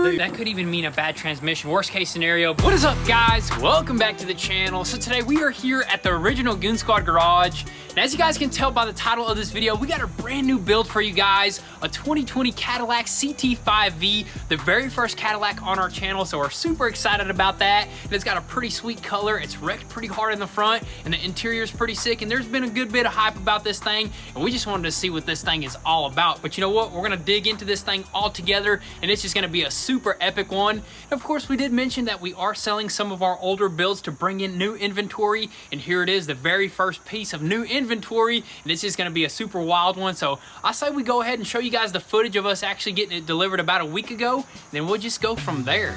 Dude, that could even mean a bad transmission. Worst case scenario. What is up, guys? Welcome back to the channel. So today we are here at the original Goon Squad garage. And as you guys can tell by the title of this video, we got a brand new build for you guys. A 2020 Cadillac CT5-V, the very first Cadillac on our channel. So we're super excited about that. And it's got a pretty sweet color. It's wrecked pretty hard in the front and the interior is pretty sick. And there's been a good bit of hype about this thing. And we just wanted to see what this thing is all about. But you know what? We're gonna dig into this thing all together and it's just gonna be a super epic one. And of course, we did mention that we are selling some of our older builds to bring in new inventory. And here it is, the very first piece of new inventory. And it's just gonna be a super wild one. So I say we go ahead and show you guys the footage of us actually getting it delivered about a week ago. Then we'll just go from there.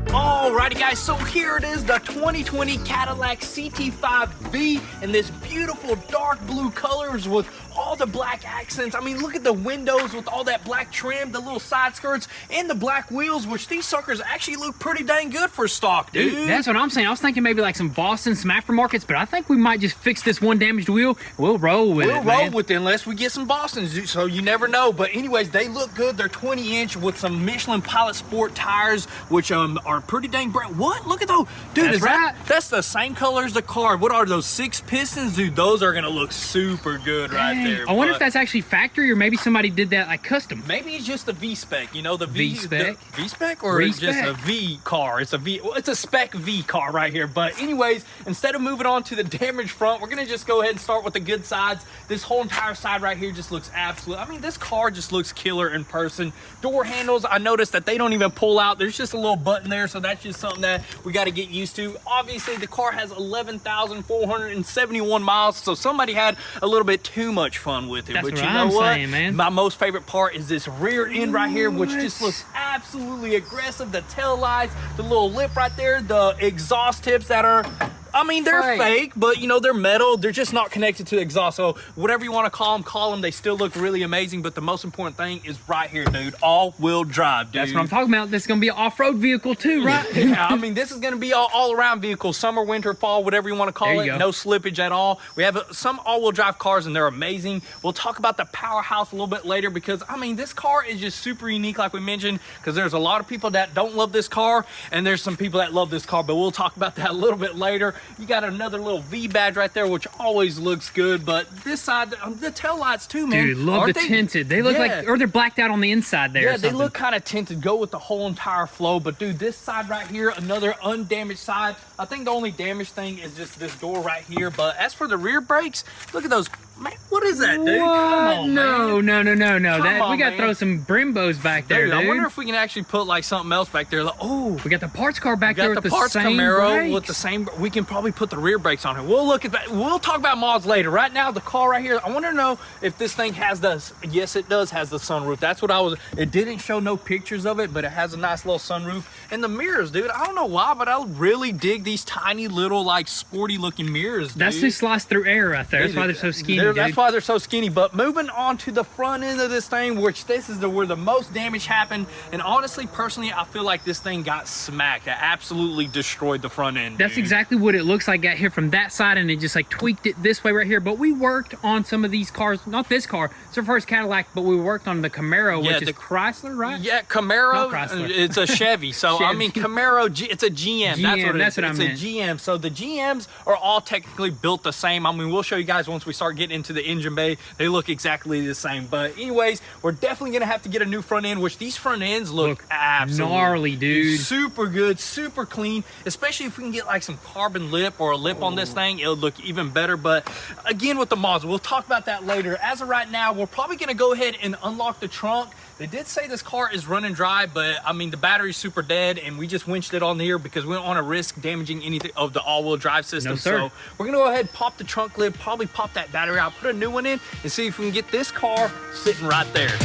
Alrighty guys, so here it is, the 2020 Cadillac CT5-V in this beautiful dark blue colors with all the black accents. I mean, look at the windows with all that black trim, the little side skirts, and the black wheels, which these suckers actually look pretty dang good for stock, dude. That's what I'm saying. I was thinking maybe like some Boston, some aftermarkets, but I think we might just fix this one damaged wheel. We'll roll with it, man. We'll roll with it unless we get some Bostons, so you never know. But anyways, they look good. They're 20-inch with some Michelin Pilot Sport tires, which are pretty dang bright. What? Look at those. Dude, that's right. That's the same color as the car. What are those, 6 pistons? Dude, those are going to look super good right there. I wonder if that's actually factory or maybe somebody did that like custom. Maybe it's just a V-spec, you know, the V-spec? V-spec or it's just a V car? It's a V, well, it's a spec V car right here. But anyways, instead of moving on to the damaged front, we're gonna just go ahead and start with the good sides. This whole entire side right here just looks absolute. I mean, this car just looks killer in person. Door handles, I noticed that they don't even pull out. There's just a little button there, so that's just something that we got to get used to. Obviously, the car has 11,471 miles, so somebody had a little bit too much fun with it. That's but you know what? Saying, man. My most favorite part is this rear end right here, which just looks absolutely aggressive. The tail lights, the little lip right there, the exhaust tips that are, I mean, they're fake, but you know, they're metal. They're just not connected to the exhaust. So whatever you want to call them. They still look really amazing. But the most important thing is right here, dude. All-wheel drive, dude. That's what I'm talking about. This is going to be an off-road vehicle too, right? Yeah, I mean, this is going to be an all-around vehicle. Summer, winter, fall, whatever you want to call it. No slippage at all. We have some all-wheel drive cars, and they're amazing. We'll talk about the powerhouse a little bit later because, I mean, this car is just super unique, like we mentioned, because there's a lot of people that don't love this car, and there's some people that love this car, but we'll talk about that a little bit later. You got another little V badge right there, which always looks good. But this side, the tail lights too, man. Dude, love the tinted. They look like, or they're blacked out on the inside there. Yeah, they look kind of tinted. Go with the whole entire flow. But dude, this side right here, another undamaged side. I think the only damaged thing is just this door right here. But as for the rear brakes, look at those. Man, what is that, dude? Come on, no. That, we got to throw some Brimbos back there, dude. I wonder if we can actually put like something else back there. Like, oh, we got the parts car back there with the parts Camaro with the same. We can probably put the rear brakes on it. We'll look at that. We'll talk about mods later. Right now, the car right here, I want to know if this thing has the, yes, it does has the sunroof. That's what I was, it didn't show no pictures of it, but it has a nice little sunroof. And the mirrors, dude, I don't know why, but I really dig these tiny little, like, sporty looking mirrors, dude. That's just slice through air right there. That's why they're so skinny, dude. That's why they're so skinny. But moving on to the front end of this thing, which this is where the most damage happened. And honestly, personally, I feel like this thing got smacked. It absolutely destroyed the front end, dude. That's exactly what it looks like. Got here from that side and it just like tweaked it this way right here. But we worked on some of these cars, not this car, it's our first Cadillac, but we worked on the Camaro, which is Chrysler, right? Yeah, Camaro. It's a Chevy. So I mean, Camaro, it's a GM. That's what it is. It's a GM. So the GMs are all technically built the same. I mean, we'll show you guys once we start getting into the engine bay. They look exactly the same. But anyways, we're definitely gonna have to get a new front end, which these front ends look absolutely gnarly, dude. Super good, super clean. Especially if we can get like some carbon lip or a lip on this thing, it'll look even better. But again, with the mods, we'll talk about that later. As of right now, we're probably gonna go ahead and unlock the trunk, They did say this car is running dry, but I mean, the battery's super dead, and we just winched it on here because we don't want to risk damaging anything of the all-wheel drive system. No, sir. So we're gonna go ahead and pop the trunk lid, probably pop that battery out, put a new one in, and see if we can get this car sitting right there.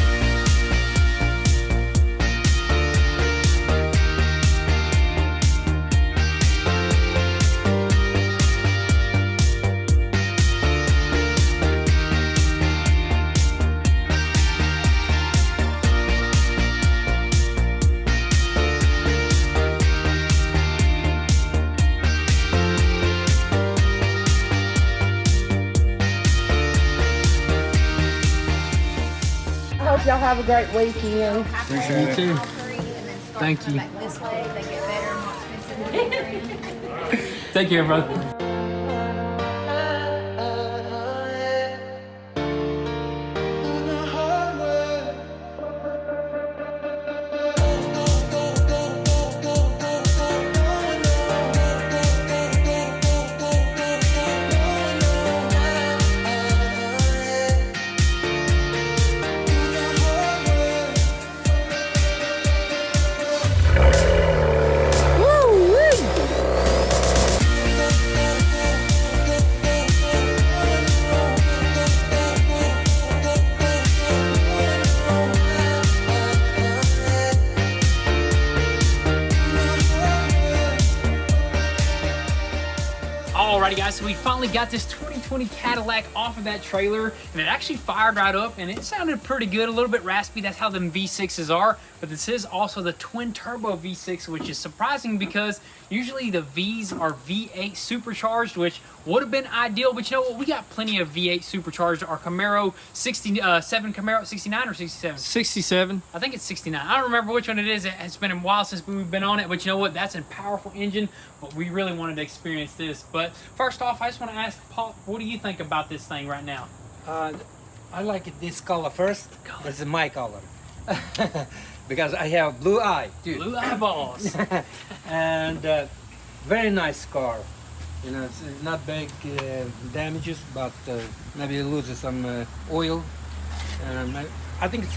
Hope y'all have a great weekend. Appreciate it. You too. Thank you. This way, they get better and more expensive. Take care, brother. Alrighty guys, so we finally got this 2020 Cadillac off of that trailer, and it actually fired right up, and it sounded pretty good, a little bit raspy. That's how them V6s are, but this is also the twin turbo V6, which is surprising because usually the Vs are V8 supercharged, which would have been ideal, but you know what? We got plenty of V8 supercharged. Our Camaro 67 Camaro 69 or 67? 67. I think it's 69. I don't remember which one it is. It's been a while since we've been on it, but you know what? That's a powerful engine, but we really wanted to experience this. But first off, I just want to ask Paul, what do you think about this thing right now? I like it this color first. This is my color. Because I have blue eye, too. Blue eyeballs. And very nice car. You know, it's not big damages, but maybe it loses some oil. I think it's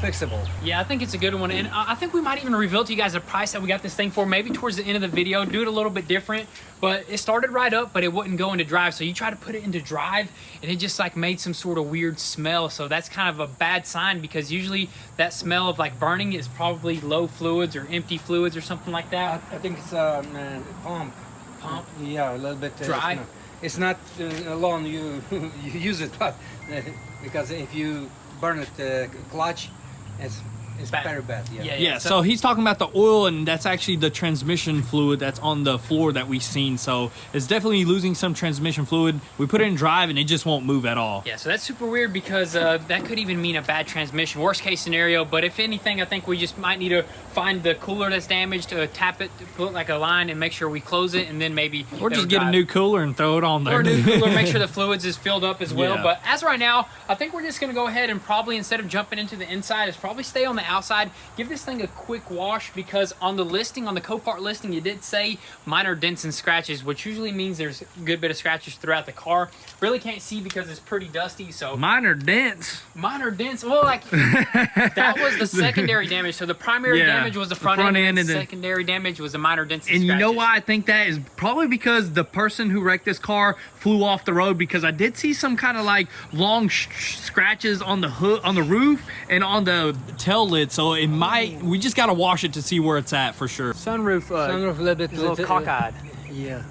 fixable. Yeah, I think it's a good one, and I think we might even reveal to you guys the price that we got this thing for, maybe towards the end of the video, do it a little bit different. But it started right up, but it wouldn't go into drive, so you try to put it into drive, and it just like made some sort of weird smell, so that's kind of a bad sign, because usually that smell of like burning is probably low fluids or empty fluids or something like that. I think it's pump. Yeah, a little bit dry. It's not alone you you use it, but because if you burn it clutch, it's bad. very bad. Yeah, so he's talking about the oil, and that's actually the transmission fluid that's on the floor that we've seen. So it's definitely losing some transmission fluid. We put it in drive, and it just won't move at all. Yeah, so that's super weird, because that could even mean a bad transmission, worst case scenario. But if anything, I think we just might need to find the cooler that's damaged, to tap it, to put like a line and make sure we close it, and then maybe or just get a new cooler and throw it on there. Or a new cooler, make sure the fluids is filled up as well. Yeah. But as right now, I think we're just gonna go ahead and probably, instead of jumping into the inside, is probably stay on the outside, give this thing a quick wash, because on the listing, on the Copart listing, you did say minor dents and scratches, which usually means there's a good bit of scratches throughout the car. Really can't see because it's pretty dusty. So minor dents. Well, like that was the secondary damage. So the primary damage was the front end, and the secondary damage was the minor dents and scratches. You know why I think that is? Probably because the person who wrecked this car flew off the road, because I did see some kind of like long scratches on the hood, on the roof, and on the tail lid. So it might, we just gotta wash it to see where it's at for sure. Sunroof a little bit, is a little cockeyed. Yeah.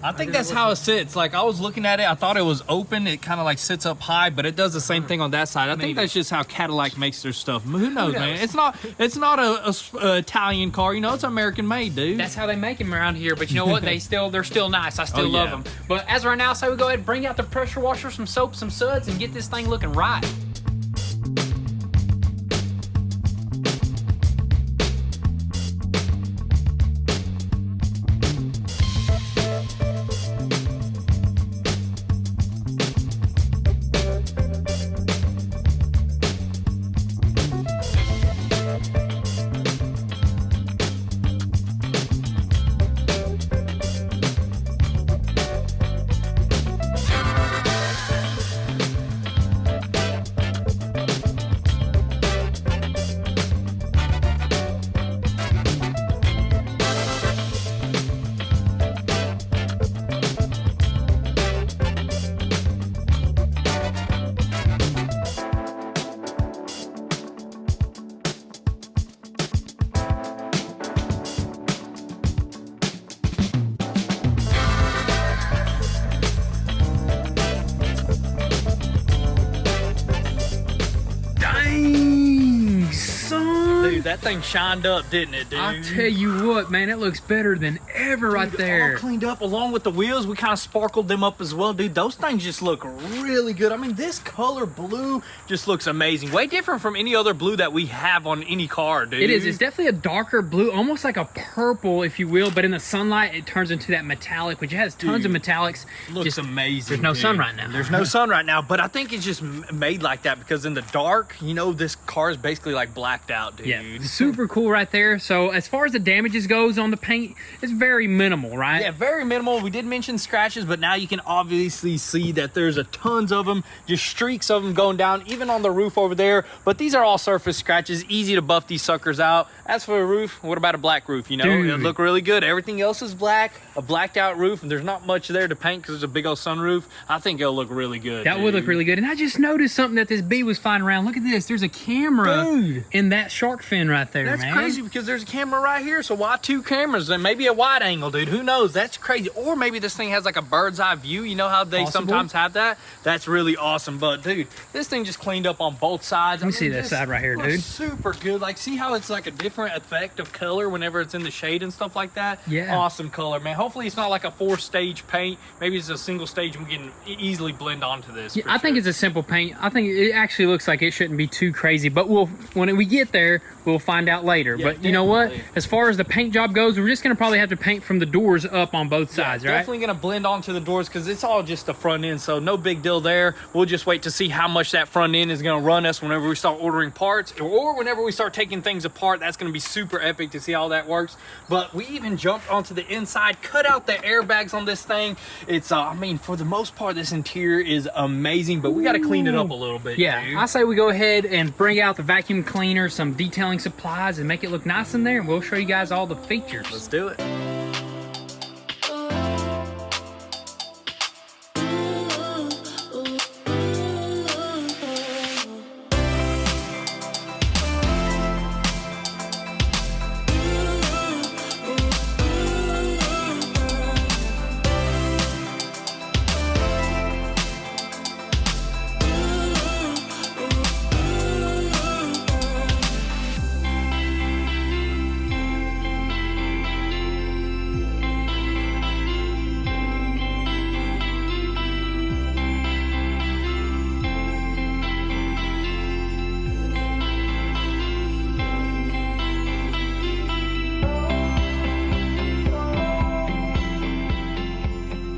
I think that's how it sits. Like, I was looking at it, I thought it was open. It kind of like sits up high, but it does the same thing on that side. I think that's just how Cadillac makes their stuff. Who knows, man? It's not a Italian car. You know, it's American made, dude. That's how they make them around here. But you know what? They're still nice. I still love them. But as right now, so we go ahead and bring out the pressure washer, some soap, some suds, and get this thing looking right. Dude, that thing shined up, didn't it, dude? I'll tell you what, man, it looks better than ever right there. All cleaned up along with the wheels. We kind of sparkled them up as well, dude. Those things just look really good. I mean, this color blue just looks amazing. Way different from any other blue that we have on any car, dude. It is. It's definitely a darker blue, almost like a purple, if you will, but in the sunlight, it turns into that metallic, which has tons of metallics. Looks amazing. There's no sun right now. There's no sun right now, but I think it's just made like that because in the dark, you know, this car is basically like blacked out, dude. Yeah, super cool right there. So as far as the damages goes on the paint, it's very minimal, right? Yeah, very minimal. We did mention scratches, but now you can obviously see that there's a tons of them, just streaks of them going down, even on the roof over there. But these are all surface scratches, easy to buff these suckers out. As for a roof, what about a black roof? You know, it'll look really good. Everything else is black, a blacked out roof, and there's not much there to paint because there's a big old sunroof. I think it'll look really good. That would look really good. And I just noticed something that this bee was flying around. Look at this. There's a camera in that shark fin right there, That's man. crazy because there's a camera right here. So why two cameras? And maybe a wide angle, dude. Who knows? That's crazy. Or maybe this thing has like a bird's eye view. You know how they sometimes have that? That's really awesome. But dude, this thing just cleaned up on both sides. Let me see this side right here, dude. Super good. Like, see how it's like a different effect of color whenever it's in the shade and stuff like that? Yeah. Awesome color, man. Hopefully it's not like a 4-stage paint. Maybe it's a single stage and we can easily blend onto this. Yeah, I think it's a simple paint. I think it actually looks like it shouldn't be too crazy, but when we get there, we'll find out later. Yeah, but you know what? As far as the paint job goes, we're just gonna probably have to paint from the doors up on both sides, right? Definitely gonna blend onto the doors because it's all just the front end, so no big deal there. We'll just wait to see how much that front end is gonna run us whenever we start ordering parts or whenever we start taking things apart. That's gonna be super epic to see how that works. But we even jumped onto the inside, cut out the airbags on this thing. It's I mean, for the most part, this interior is amazing, but we gotta clean it up a little bit. Yeah, dude. I say we go ahead and bring out the vacuum cleaner, some detailing supplies, and make it look nice in there, and we'll show you guys all the features. Let's do it.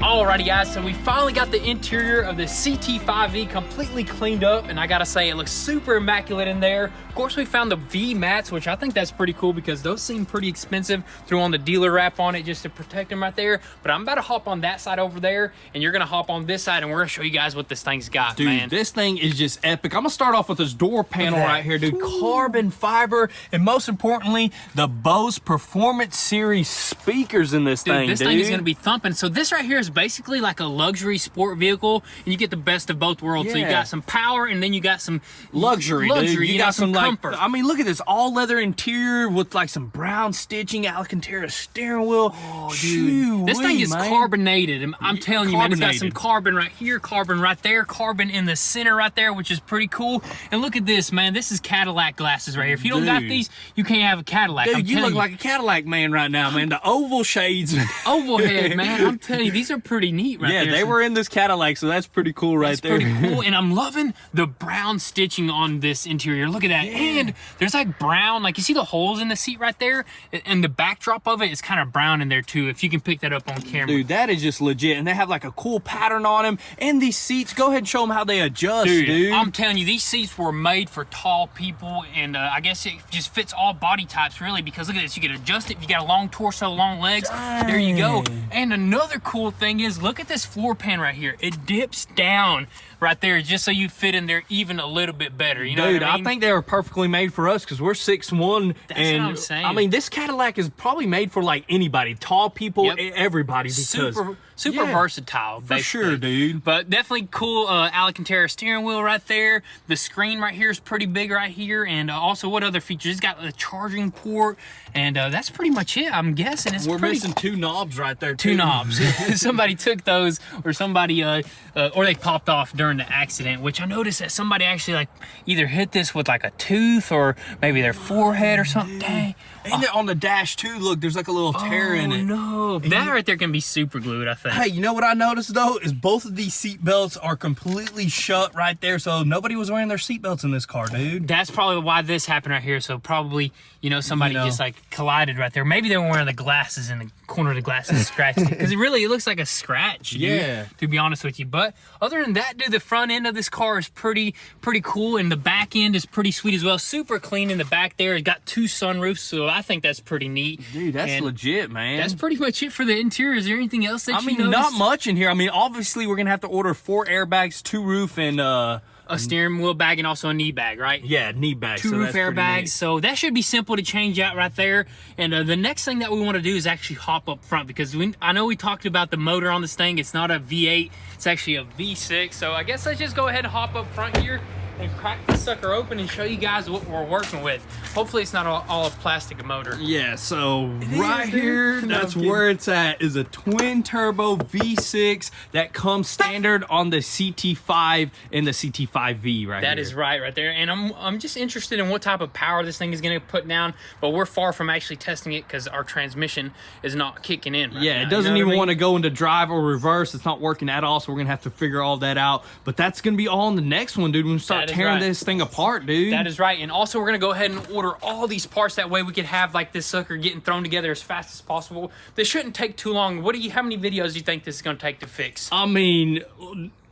Alrighty guys, so we finally got the interior of the CT5-V completely cleaned up, and I gotta say it looks super immaculate in there. Of course we found the V mats, which I think that's pretty cool because those seem pretty expensive. Threw on the dealer wrap on it just to protect them right there. But I'm about to hop on that side over there, and you're gonna hop on this side, and we're gonna show you guys what this thing's got, dude, man. This thing is just epic. I'm gonna start off with this door panel right here, dude. Carbon fiber, and most importantly, the Bose Performance Series speakers in this thing, This thing is gonna be thumping. So this right here is basically like a luxury sport vehicle, and you get the best of both worlds. So you got some power, and then you got some luxury, dude. You got some comfort. I mean, look at this all leather interior with like some brown stitching, Alcantara steering wheel. Oh, dude, this thing is carbonated. I'm telling you, man, it's got some carbon right here, carbon right there, carbon in the center right there, which is pretty cool. And look at this, man. This is Cadillac glasses right here. If you don't got these, you can't have a Cadillac. Dude, you look like a Cadillac man right now, man. The oval shades. Oval head, man. I'm telling you, these are pretty neat right there. Yeah, they were in this Cadillac, so that's pretty cool right there. That's pretty cool, and I'm loving the brown stitching on this interior. Look at that. And there's like brown, like you see the holes in the seat right there, and the backdrop of it is kind of brown in there too, if you can pick that up on camera. Dude, that is just legit, and they have like a cool pattern on them. And these seats, go ahead and show them how they adjust, dude. I'm telling you, these seats were made for tall people, and I guess it just fits all body types really, because look at this, you can adjust it if you got a long torso, long legs. Dang. There you go. And another cool thing is, look at this floor pan right here. It dips down right there just so you fit in there even a little bit better. You know what I mean? I think they were perfectly made for us because we're 6'1". That's and what I'm saying. I mean, this Cadillac is probably made for like anybody, tall people, everybody. Because super Yeah, versatile, for basically. sure, dude. But definitely cool Alcantara steering wheel right there. The screen right here is pretty big right here. And also, what other features? It's got a charging port, and that's pretty much it. I'm guessing We're missing 2 knobs right there. Two knobs. Somebody took those, or somebody, or they popped off during the accident. Which I noticed that somebody actually like either hit this with like a tooth or maybe their forehead or something. Dang. And on the dash too, look, there's like a little tear in it. No, that right there can be super glued, I think. Hey, you know what I noticed though is both of these seat belts are completely shut right there, so nobody was wearing their seat belts in this car, dude. That's probably why this happened right here. So probably, you know, somebody just like collided right there. Maybe they were wearing the glasses and the corner of the glasses scratched it, because it looks like a scratch, dude, yeah, to be honest with you. But other than that, dude, the front end of this car is pretty cool, and the back end is pretty sweet as well. Super clean in the back there. It got 2 sunroofs, so I think that's pretty neat. Dude, that's legit, man. That's pretty much it for the interior. Is there anything else that you noticed? Not noticed? much in here. I mean, obviously we're gonna have to order 4 airbags, 2 roof, and a steering wheel bag and also a knee bag, right? Yeah, knee bag. 2 roof airbags, so that should be simple to change out right there. And the next thing that we want to do is actually hop up front, because I know we talked about the motor on this thing. It's not a V8, it's actually a V6. So I guess let's just go ahead and hop up front here and crack this sucker open and show you guys what we're working with. Hopefully it's not all a plastic motor. Yeah, so right here, that's where it's at, is a twin turbo V6 that comes standard on the CT5 and the CT5-V right here. That is right there. And I'm just interested in what type of power this thing is going to put down, but we're far from actually testing it because our transmission is not kicking in right now. It doesn't even want to go into drive or reverse. It's not working at all, so we're going to have to figure all that out. But that's going to be all in the next one, dude. When we start tearing this thing apart, dude. That is right. And also we're gonna go ahead and order all these parts, that way we could have like this sucker getting thrown together as fast as possible. This shouldn't take too long. How many videos do you think this is gonna take to fix? I mean,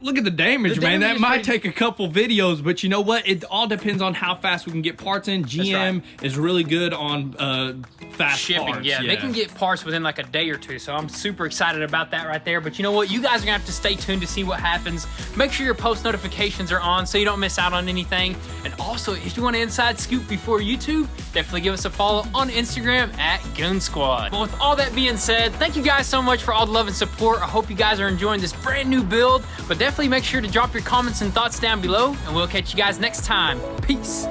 look at the damage, man. That might take a couple videos, but you know what? It all depends on how fast we can get parts in. GM is really good on fast shipping parts. Yeah, they can get parts within like a day or 2, so I'm super excited about that right there. But you know what? You guys are gonna have to stay tuned to see what happens. Make sure your post notifications are on so you don't miss out on anything. And also, if you want an inside scoop before YouTube, definitely give us a follow on Instagram at goonzquad. But with all that being said, thank you guys so much for all the love and support. I hope you guys are enjoying this brand new build, but definitely make sure to drop your comments and thoughts down below, and we'll catch you guys next time. Peace.